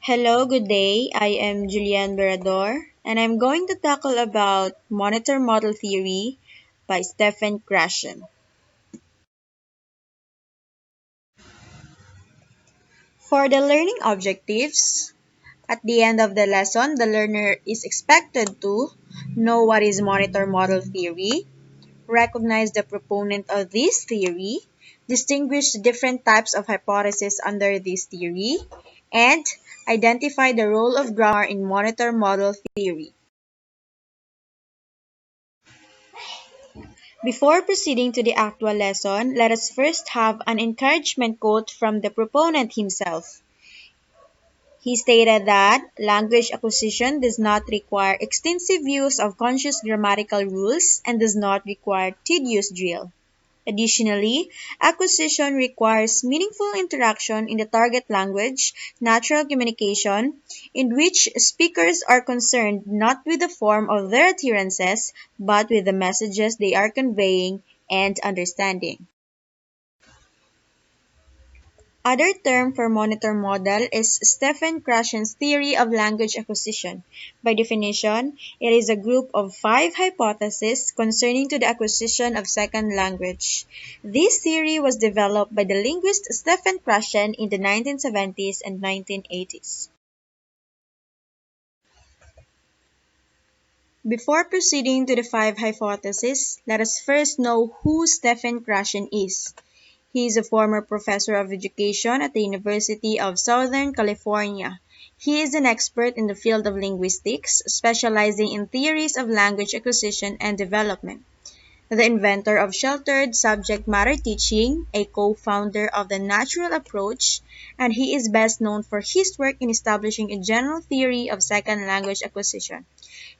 Hello, good day. I am Julian Berador, and I'm going to tackle about monitor model theory by Stephen Krashen. For the learning objectives, at the end of the lesson, the learner is expected to know what is monitor model theory, recognize the proponent of this theory, distinguish the different types of hypotheses under this theory, and identify the role of grammar in monitor model theory. Before proceeding to the actual lesson, let us first have an encouragement quote from the proponent himself. He stated that language acquisition does not require extensive use of conscious grammatical rules and does not require tedious drill. Additionally, acquisition requires meaningful interaction in the target language, natural communication, in which speakers are concerned not with the form of their utterances, but with the messages they are conveying and understanding. Other term for monitor model is Stephen Krashen's theory of language acquisition. By definition, it is a group of five hypotheses concerning to the acquisition of second language. This theory was developed by the linguist Stephen Krashen in the 1970s and 1980s. Before proceeding to the five hypotheses, let us first know who Stephen Krashen is. He is a former professor of education at the University of Southern California. He is an expert in the field of linguistics, specializing in theories of language acquisition and development. The inventor of sheltered subject matter teaching, a co-founder of the natural approach, and he is best known for his work in establishing a general theory of second language acquisition.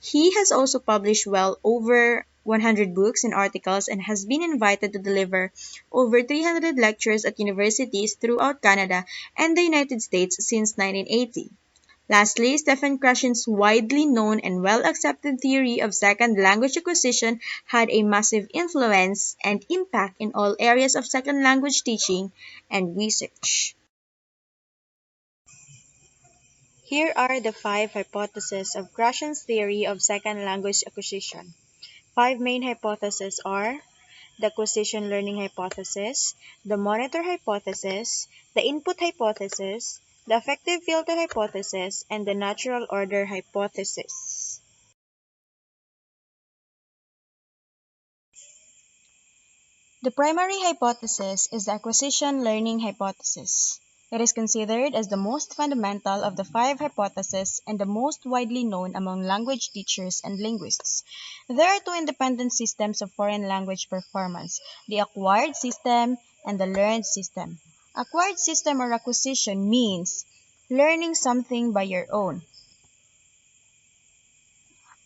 He has also published well over 100 books and articles and has been invited to deliver over 300 lectures at universities throughout Canada and the United States since 1980. Lastly, Stephen Krashen's widely known and well-accepted theory of second language acquisition had a massive influence and impact in all areas of second language teaching and research. Here are the five hypotheses of Krashen's theory of second language acquisition. Five main hypotheses are the acquisition learning hypothesis, the monitor hypothesis, the input hypothesis, the effective filter hypothesis, and the natural order hypothesis. The primary hypothesis is the acquisition learning hypothesis. It is considered as the most fundamental of the five hypotheses and the most widely known among language teachers and linguists. There are two independent systems of foreign language performance, the acquired system and the learned system. Acquired system or acquisition means learning something by your own.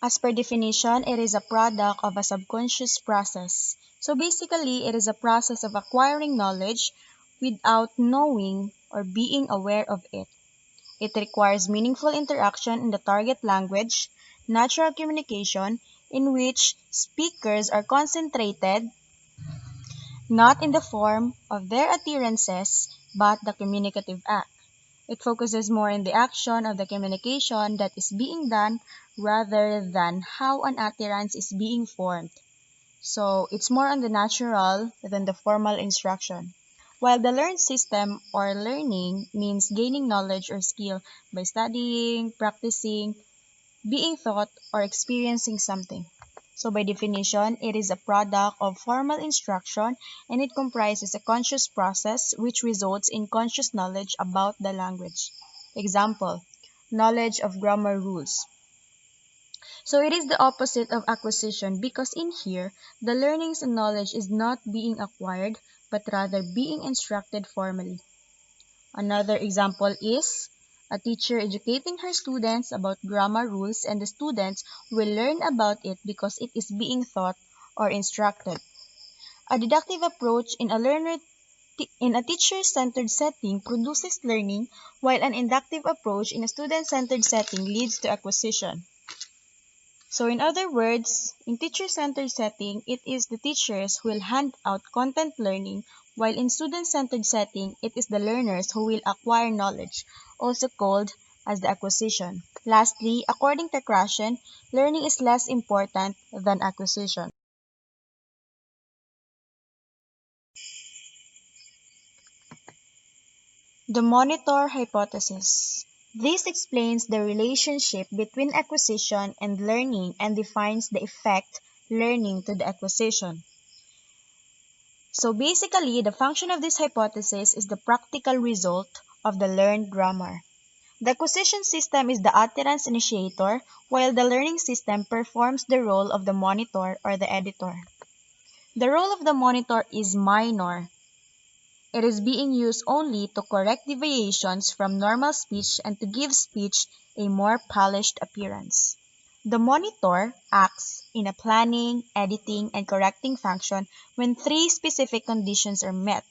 As per definition, it is a product of a subconscious process. So basically, it is a process of acquiring knowledge without knowing or being aware of it. It requires meaningful interaction in the target language, natural communication, in which speakers are concentrated not in the form of their utterances, but the communicative act. It focuses more on the action of the communication that is being done rather than how an utterance is being formed. So it's more on the natural than the formal instruction. While the learned system or learning means gaining knowledge or skill by studying, practicing, being taught, or experiencing something. So by definition, it is a product of formal instruction and it comprises a conscious process which results in conscious knowledge about the language. Example, knowledge of grammar rules. So it is the opposite of acquisition because in here, the learnings and knowledge is not being acquired but rather being instructed formally. Another example is a teacher educating her students about grammar rules and the students will learn about it because it is being taught or instructed. A deductive approach in a teacher-centered setting produces learning, while an inductive approach in a student-centered setting leads to acquisition. So in other words, in teacher-centered setting, it is the teachers who will hand out content learning, while in student-centered setting, it is the learners who will acquire knowledge, also called as the acquisition. Lastly, according to Krashen, learning is less important than acquisition. The monitor hypothesis. This explains the relationship between acquisition and learning and defines the effect learning to the acquisition. So basically, the function of this hypothesis is the practical result of the learned grammar. The acquisition system is the utterance initiator, while the learning system performs the role of the monitor or the editor. The role of the monitor is minor. It is being used only to correct deviations from normal speech and to give speech a more polished appearance. The monitor acts in a planning, editing, and correcting function when three specific conditions are met.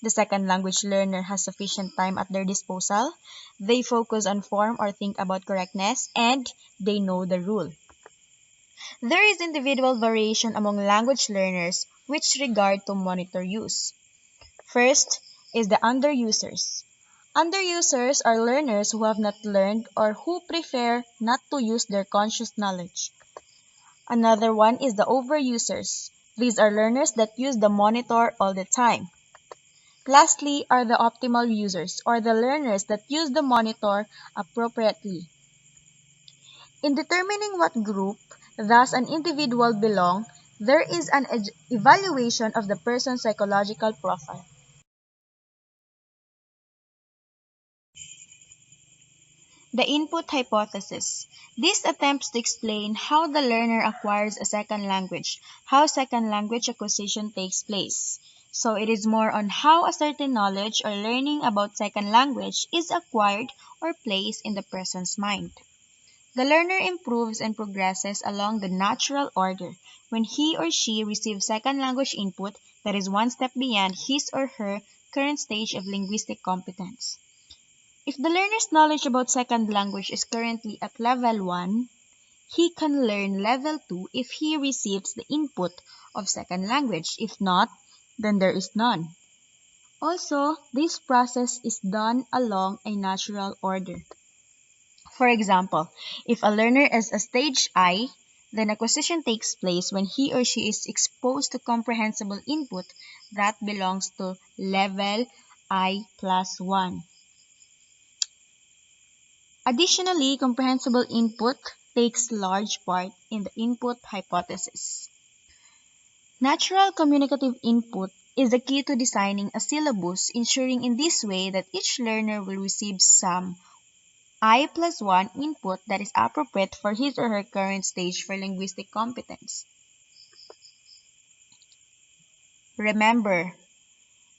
The second language learner has sufficient time at their disposal, they focus on form or think about correctness, and they know the rule. There is individual variation among language learners with regard to monitor use. First is the underusers. Underusers are learners who have not learned or who prefer not to use their conscious knowledge. Another one is the overusers. These are learners that use the monitor all the time. Lastly are the optimal users, or the learners that use the monitor appropriately. In determining what group, thus an individual belong, there is an evaluation of the person's psychological profile. The input hypothesis. This attempts to explain how the learner acquires a second language, how second language acquisition takes place. So it is more on how a certain knowledge or learning about second language is acquired or placed in the person's mind. The learner improves and progresses along the natural order when he or she receives second language input that is one step beyond his or her current stage of linguistic competence. If the learner's knowledge about second language is currently at level 1, he can learn level 2 if he receives the input of second language. If not, then there is none. Also, this process is done along a natural order. For example, if a learner is a stage I, then acquisition takes place when he or she is exposed to comprehensible input that belongs to level I plus 1. Additionally, comprehensible input takes large part in the input hypothesis. Natural communicative input is the key to designing a syllabus, ensuring in this way that each learner will receive some I plus 1 input that is appropriate for his or her current stage for linguistic competence. Remember,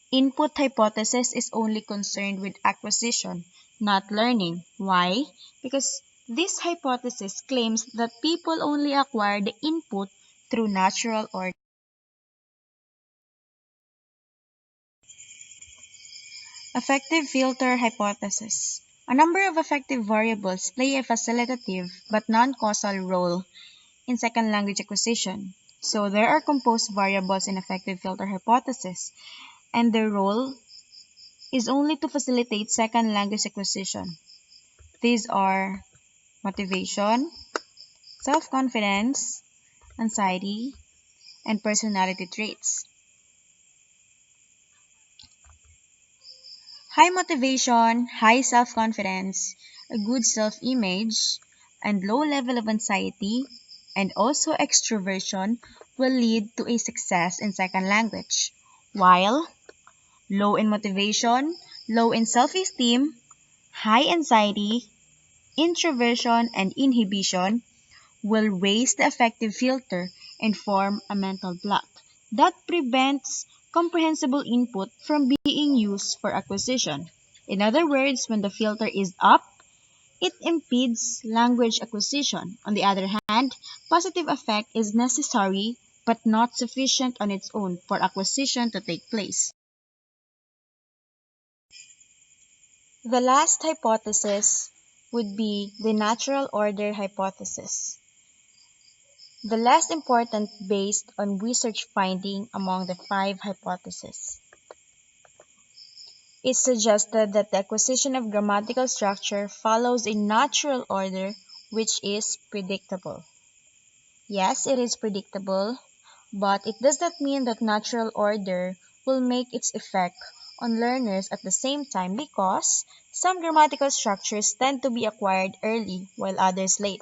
input hypothesis is only concerned with acquisition, not learning. Why? Because this hypothesis claims that people only acquire the input through natural order. Affective filter hypothesis. A number of affective variables play a facilitative but non-causal role in second language acquisition. So there are composed variables in affective filter hypothesis, and their role is only to facilitate second language acquisition. These are motivation, self-confidence, anxiety, and personality traits. High motivation, high self-confidence, a good self-image, and low level of anxiety, and also extroversion will lead to a success in second language, while low in motivation, low in self-esteem, high anxiety, introversion, and inhibition will raise the affective filter and form a mental block that prevents comprehensible input from being used for acquisition. In other words, when the filter is up, it impedes language acquisition. On the other hand, positive effect is necessary but not sufficient on its own for acquisition to take place. The last hypothesis would be the natural order hypothesis, the less important based on research finding among the five hypotheses. It suggested that the acquisition of grammatical structure follows a natural order which is predictable. Yes, it is predictable, but it does not mean that natural order will make its effect on learners at the same time because some grammatical structures tend to be acquired early while others late.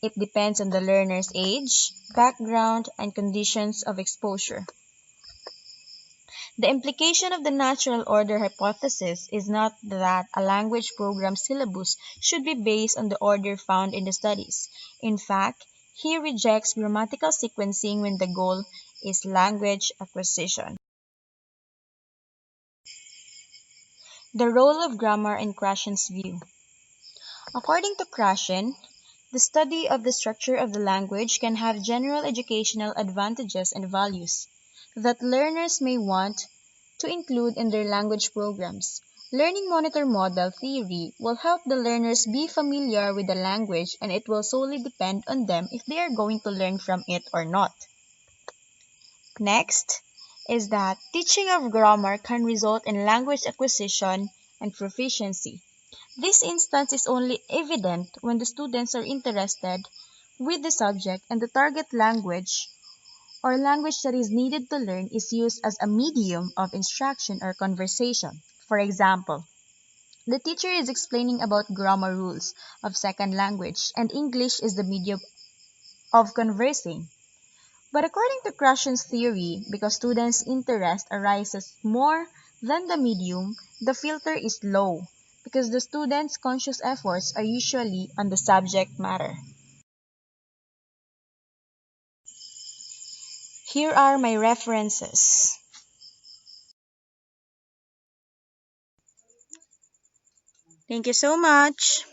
It depends on the learner's age, background, and conditions of exposure. The implication of the natural order hypothesis is not that a language program's syllabus should be based on the order found in the studies. In fact, he rejects grammatical sequencing when the goal is language acquisition. The role of grammar in Krashen's view. According to Krashen, the study of the structure of the language can have general educational advantages and values that learners may want to include in their language programs. Learning monitor model theory will help the learners be familiar with the language, and it will solely depend on them if they are going to learn from it or not. Next is that teaching of grammar can result in language acquisition and proficiency. This instance is only evident when the students are interested with the subject and the target language or language that is needed to learn is used as a medium of instruction or conversation. For example, the teacher is explaining about grammar rules of second language and English is the medium of conversing. But according to Krashen's theory, because students' interest arises more than the medium, the filter is low because the students' conscious efforts are usually on the subject matter. Here are my references. Thank you so much.